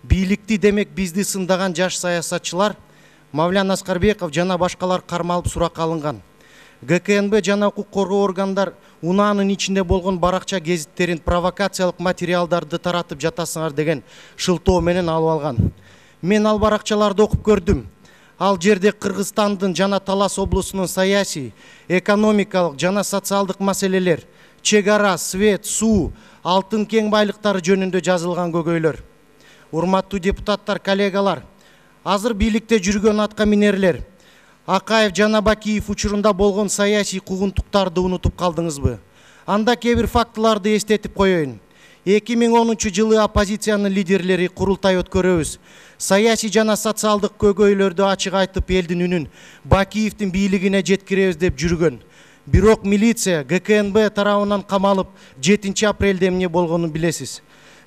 Бийликти демек бизди сындаган жаш саясатчылар Мавлян Аскарбеков жана башкалар кармалып суракка алынган. ГКНБ жана укук коргоо органдар унаанын ичинде болгон баракча гезиттерин провокациялык материалдарды таратып жатасыңар деген шылтоо менен алып алган. Мен ал баракчаларды окуп көрдүм. Ал жерде Кыргызстандын жана Талас облусунун саясий, экономикалык жана социалдык маселелер, чек ара, свет, суу, алтын кең байлыктары жөнүндө жазылган көйгөйлөр. Урматтуу депутаттар, коллегалар, азыр бийликте жүргөн атка минерлер, Акаев жана Бакиев учурунда болгон саясий куугунтуктарды унутуп калдыңызбы? Анда кээ бир фактыларды эстетип коеюн. 2010 жылы оппозициянын лидерлери курултай өткөрөбүз. Саясий жана социалдык көйгөйлөрдү ачык айтып элдин үнүн Бакиевдин бийлигине жеткиребиз деп жүргөн. Бирок милиция ГКНБ тарабынан камалып 7 апрелде эмне болгонун билесиз.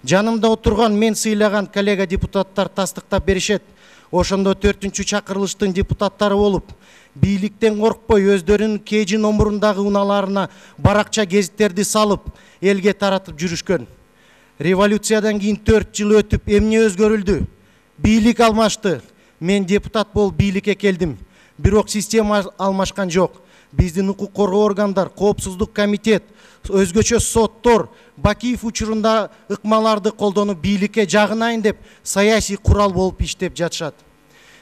Жанымда отурган мен сыйлаган коллега депутаттар тастыктап беришет. Ошондо 4-чү чакырылыштын депутаттары болуп, бийликтен коркпой өздөрүнүн KG номурундагы унааларына баракча гезиттерди салып, элге таратып жүрүшкөн. Революциядан кийин 4 жыл өтүп эмне өзгөрүлдү? Бийлик алмашты. Мен депутат болуп бийликке келдим. Бирок система алмашкан жок. Биздин укук коргоо органдар, коопсуздук комитет, өзгөчө соттор Бакиев учурунда ыкмаларды колдонуп бийликке жагынайын деп саясий курал болуп иштеп жатышат.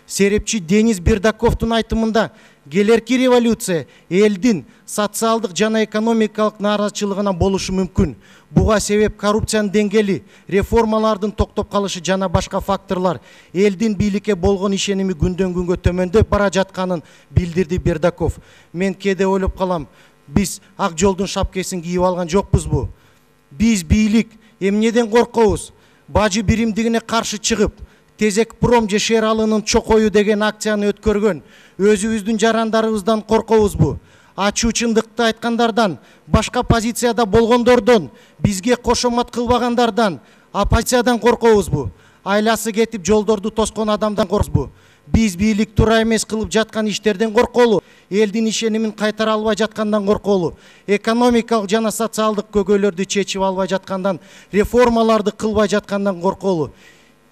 Серепчи Дениз Бердаковдун айтымында келерки революция элдин социалдык жана экономикалык нааразычылыгына болушу мүмкүн. Буга себеп коррупциянын деңгээли, реформалардын токтоп калышы жана башка факторлор элдин бийликке болгон ишеними күндөн күнгө төмөндөп бара жатканын билдирди Бердаков. Мен кээде ойлоп калам, биз ак жолдун шапкесин кийип алган жокпузбу? Биз бийлик эмнеден коркобуз? Бажы биримдигине каршы чыгып, Тезекпром же Шералынын чокою деген акцияны өткөргөн өзүбүздүн жарандарыбыздан коркобузбу? Ачуу чындыкты айткандардан, башка позицияда болгондордон, бизге кошомат кылбагандардан, оппозициядан коркобузбу? Айласы кетип жолдорду тоскон адамдан коркобузбу? Биз бийлик туура эмес кылып жаткан иштерден корколу, элдин ишенимин кайтара албай жаткандан корколу, экономикалык жана социалдык көйгөйлөрдү чечип албай жаткандан, реформаларды кылбай жаткандан корколу.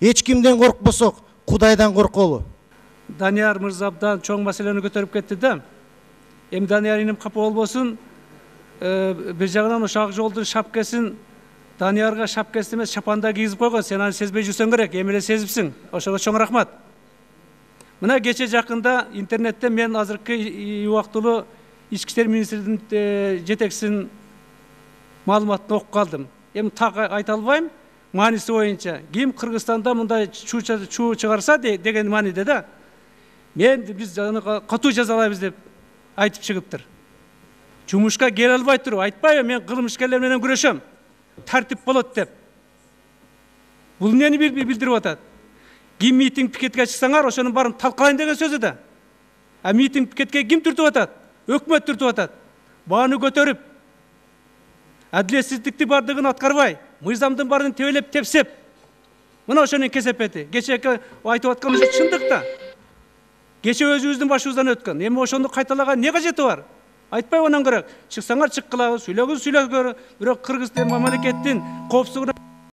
Эч кимден коркпосок, Кудайдан корколу. Данияр мырза абдан чоң маселени көтөрүп кетти да. Эми Данияр иним капа болбосун, бир жагынан ошо ак жолдун шапкесин Даниярга шапкесин эмес шапанда кийгизип койгон. Сен аны сезбей жүрсөң керек, эми эле сезипсиң. Ошого чоң рахмат. Мына кече жакында интернетте мен азыркы убактылуу ички иштер министринин жетекчисинин маалыматын окуп калдым. Эми так айта албайм. Мааниси боюнча ким Кыргызстанда мындай чуу чыгарса деген мааниде да. Биз катуу жазалайбыз деп айтып чыгыптыр. Жумушка келе албай туруп айтпайбы, мен кылмышкерлер менен күрөшөм, тартип болот деп. Бул эмнени билдирип атат? Ким митинг пикетке чыксаңар, ошонун баарын талкалайын деген сөзү да. А митинг пикетке ким түртүп атат? Өкмөт түртүп атат. Бааны көтөрүп, адилетсиздикти бардыгын аткарбай, мыйзамдын баарын тебелеп тепсеп, мына ошонун кесепети. Кечеки айтып аткан ошо чындык да. Кече өзүбүздүн башыбыздан өткөн. Эми ошону кайталаган не кажети бар? Айтпай онан керек. Чыксаңар чыккыла, сүйлөгүз сүйлөгөр. Бирок Кыргыз мамлекеттин коопсуздугуна